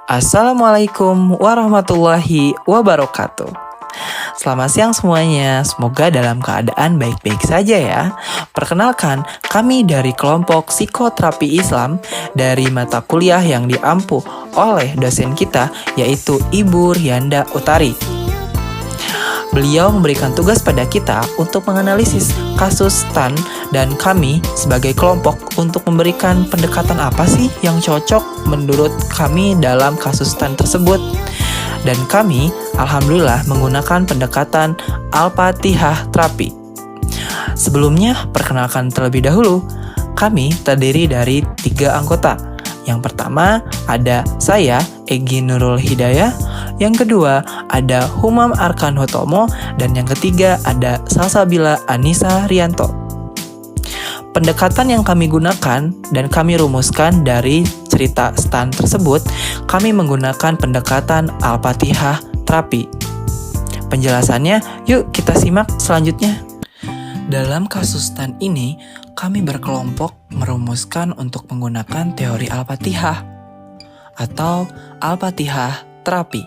Assalamualaikum warahmatullahi wabarakatuh. Selamat siang semuanya, semoga dalam keadaan baik-baik saja ya. Perkenalkan, kami dari kelompok psikoterapi Islam dari mata kuliah yang diampu oleh dosen kita, yaitu Ibu Rianda Utari. Beliau memberikan tugas pada kita untuk menganalisis kasus STAN dan kami sebagai kelompok untuk memberikan pendekatan apa sih yang cocok menurut kami dalam kasus STAN tersebut. Dan kami, alhamdulillah, menggunakan pendekatan Al-Fatihah terapi. Sebelumnya, perkenalkan terlebih dahulu, kami terdiri dari 3 anggota. Yang pertama, ada saya, Egy Nurul Hidayah. Yang kedua, ada Humam Arkan Hutomo. Dan yang ketiga, ada Salsabila Anissa Rianto. Pendekatan yang kami gunakan dan kami rumuskan dari cerita STAN tersebut, kami menggunakan pendekatan Al-Fatihah terapi. Penjelasannya, yuk kita simak selanjutnya. Dalam kasus STAN ini, kami berkelompok merumuskan untuk menggunakan teori Al-Fatihah atau Al-Fatihah terapi,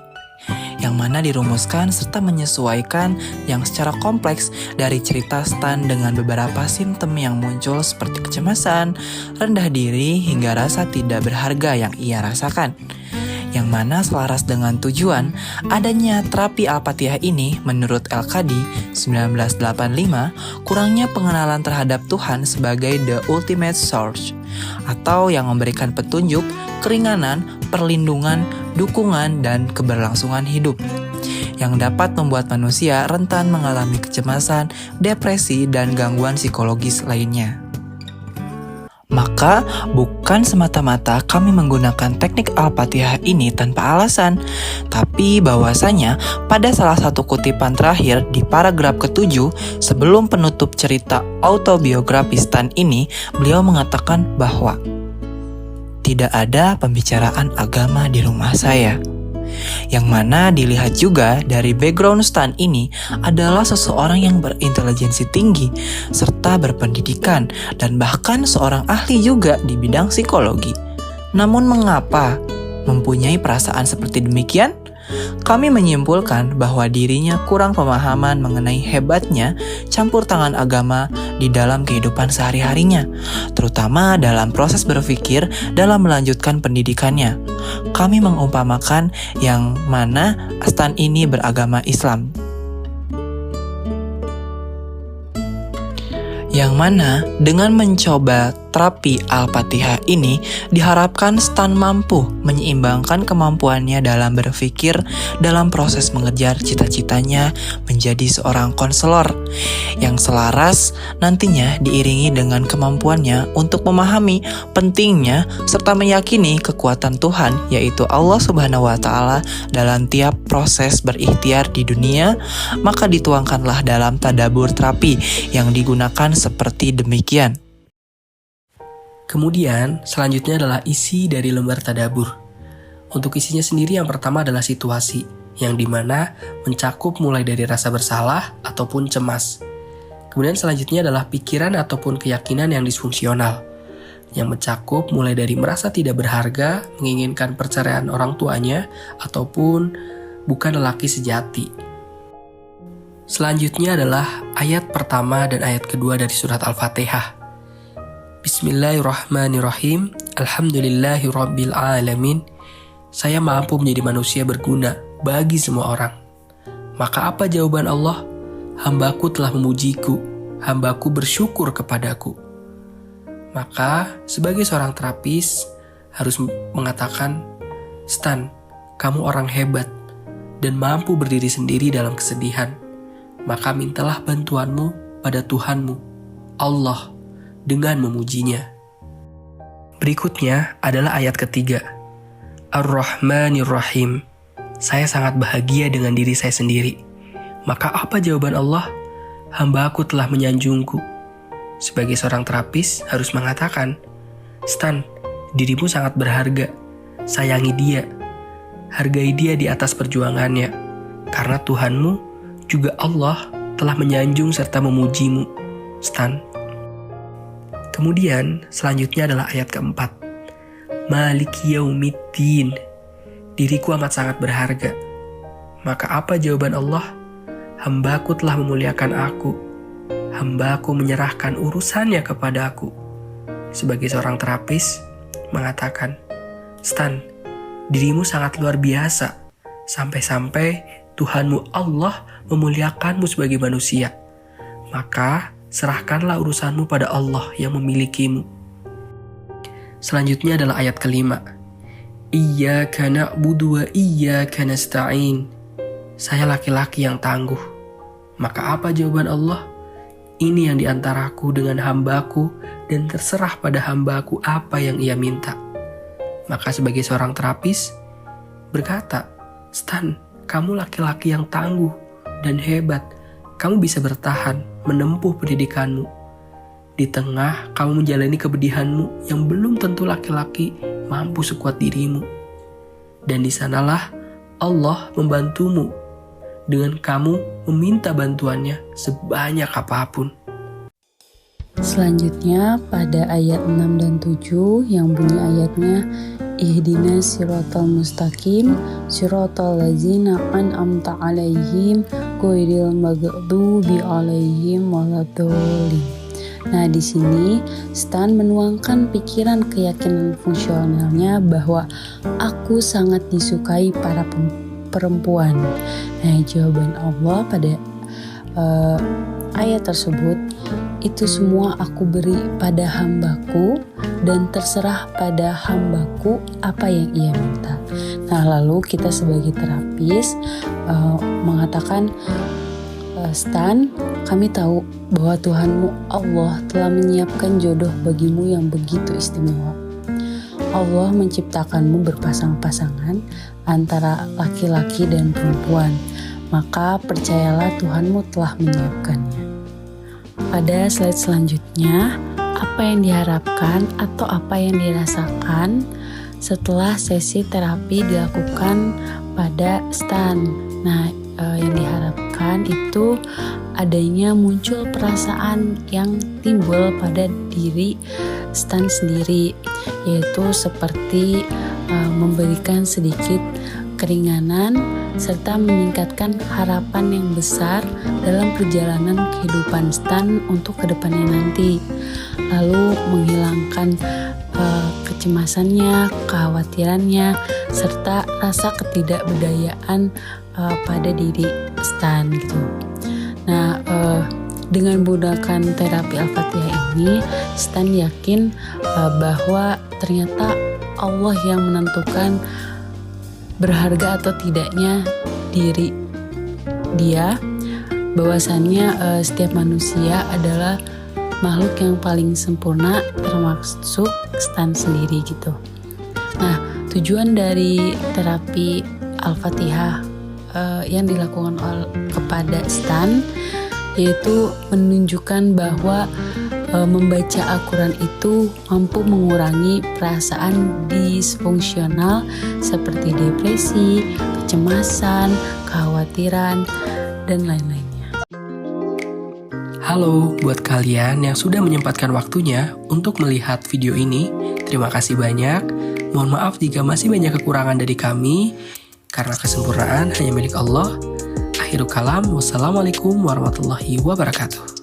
yang mana dirumuskan serta menyesuaikan yang secara kompleks dari cerita STAN dengan beberapa simptom yang muncul seperti kecemasan, rendah diri, hingga rasa tidak berharga yang ia rasakan. Yang mana selaras dengan tujuan adanya terapi Al-Fatihah ini menurut El-Qadi 1985, kurangnya pengenalan terhadap Tuhan sebagai the ultimate source, atau yang memberikan petunjuk, keringanan, perlindungan, dukungan, dan keberlangsungan hidup, yang dapat membuat manusia rentan mengalami kecemasan, depresi, dan gangguan psikologis lainnya. Maka, bukan semata-mata kami menggunakan teknik Al-Fatihah ini tanpa alasan, tapi bahwasanya pada salah satu kutipan terakhir di paragraf ke-7 sebelum penutup cerita autobiografi STAN ini, beliau mengatakan bahwa tidak ada pembicaraan agama di rumah saya. Yang mana dilihat juga dari background STAN ini adalah seseorang yang berintelijensi tinggi serta berpendidikan dan bahkan seorang ahli juga di bidang psikologi. Namun mengapa mempunyai perasaan seperti demikian? Kami menyimpulkan bahwa dirinya kurang pemahaman mengenai hebatnya campur tangan agama di dalam kehidupan sehari-harinya, terutama dalam proses berpikir dalam melanjutkan pendidikannya. Kami mengumpamakan yang mana STAN ini beragama Islam, yang mana dengan mencoba terapi Al-Fatihah ini diharapkan STAN mampu menyeimbangkan kemampuannya dalam berpikir dalam proses mengejar cita-citanya menjadi seorang konselor yang selaras, nantinya diiringi dengan kemampuannya untuk memahami pentingnya serta meyakini kekuatan Tuhan, yaitu Allah Subhanahu wa Ta'ala, dalam tiap proses berikhtiar di dunia. Maka dituangkanlah dalam tadabur terapi yang digunakan seperti demikian. Kemudian, selanjutnya adalah isi dari lembar tadabur. Untuk isinya sendiri, yang pertama adalah situasi, yang dimana mencakup mulai dari rasa bersalah ataupun cemas. Kemudian selanjutnya adalah pikiran ataupun keyakinan yang disfungsional, yang mencakup mulai dari merasa tidak berharga, menginginkan perceraian orang tuanya, ataupun bukan lelaki sejati. Selanjutnya adalah ayat pertama dan ayat kedua dari surat Al-Fatihah. Bismillahirrahmanirrahim. Alhamdulillahi rabbil alamin. Saya mampu menjadi manusia berguna bagi semua orang. Maka apa jawaban Allah? Hambaku telah memujiku. Hambaku bersyukur kepadaku. Maka sebagai seorang terapis harus mengatakan, STAN, kamu orang hebat dan mampu berdiri sendiri dalam kesedihan. Maka mintalah bantuanmu pada Tuhanmu, Allah, dengan memujinya. Berikutnya adalah ayat ketiga. Ar-Rahmanir-Rahim. Saya sangat bahagia dengan diri saya sendiri. Maka apa jawaban Allah? Hamba aku telah menyanjungku. Sebagai seorang terapis harus mengatakan, STAN, dirimu sangat berharga. Sayangi dia. Hargai dia di atas perjuangannya. Karena Tuhanmu, juga Allah, telah menyanjung serta memujimu. STAN. Kemudian selanjutnya adalah ayat keempat. Maliki yaumiddin. diriku amat sangat berharga. Maka apa jawaban Allah? Hambaku telah memuliakan aku. Hambaku menyerahkan urusannya kepada aku. Sebagai seorang terapis, mengatakan, Stan, dirimu sangat luar biasa. Sampai-sampai Tuhanmu Allah memuliakanmu sebagai manusia. Maka serahkanlah urusanmu pada Allah yang memilikimu. Selanjutnya adalah ayat kelima. Iyyaka na'budu wa iyyaka nasta'in. Saya laki-laki yang tangguh. Maka apa jawaban Allah? Ini yang diantaraku dengan hambaku dan terserah pada hambaku apa yang ia minta. Maka sebagai seorang terapis berkata, Stan, kamu laki-laki yang tangguh dan hebat. Kamu bisa bertahan menempuh pendidikanmu. Di tengah kamu menjalani kepedihanmu yang belum tentu laki-laki mampu sekuat dirimu. Dan di sanalah Allah membantumu dengan kamu meminta bantuannya sebanyak apapun. Selanjutnya pada ayat 6 dan 7 yang bunyi ayatnya Ihdinas siratal mustaqim siratal ladzina an'amta 'alaihim ghairil maghdubi 'alaihim waladdallin. Nah, di sini Stan menuangkan pikiran keyakinan fungsionalnya bahwa aku sangat disukai para perempuan. Nah, jawaban Allah pada ayat tersebut, itu semua aku beri pada hambaku dan terserah pada hambaku apa yang ia minta. Nah, lalu kita sebagai terapis mengatakan, Stan, kami tahu bahwa Tuhanmu Allah telah menyiapkan jodoh bagimu yang begitu istimewa. Allah menciptakanmu berpasang-pasangan antara laki-laki dan perempuan. Maka percayalah Tuhanmu telah menyiapkannya. Pada slide selanjutnya, apa yang diharapkan atau apa yang dirasakan setelah sesi terapi dilakukan pada Stan. Nah, yang diharapkan itu adanya muncul perasaan yang timbul pada diri Stan sendiri, yaitu seperti memberikan sedikit keringanan serta meningkatkan harapan yang besar dalam perjalanan kehidupan Stan untuk kedepannya nanti. Lalu menghilangkan kecemasannya, kekhawatirannya, serta rasa ketidakberdayaan pada diri Stan gitu. Nah, dengan menggunakan terapi Al-Fatihah ini, Stan yakin bahwa ternyata Allah yang menentukan berharga atau tidaknya diri dia, bahwasannya setiap manusia adalah makhluk yang paling sempurna, termasuk Stan sendiri gitu. Nah, tujuan dari terapi Al-Fatihah yang dilakukan kepada Stan yaitu menunjukkan bahwa membaca Al-Quran itu mampu mengurangi perasaan disfungsional seperti depresi, kecemasan, kekhawatiran, dan lain-lainnya. Halo, buat kalian yang sudah menyempatkan waktunya untuk melihat video ini, terima kasih banyak. Mohon maaf jika masih banyak kekurangan dari kami, karena kesempurnaan hanya milik Allah. Akhirul kalam, wassalamualaikum warahmatullahi wabarakatuh.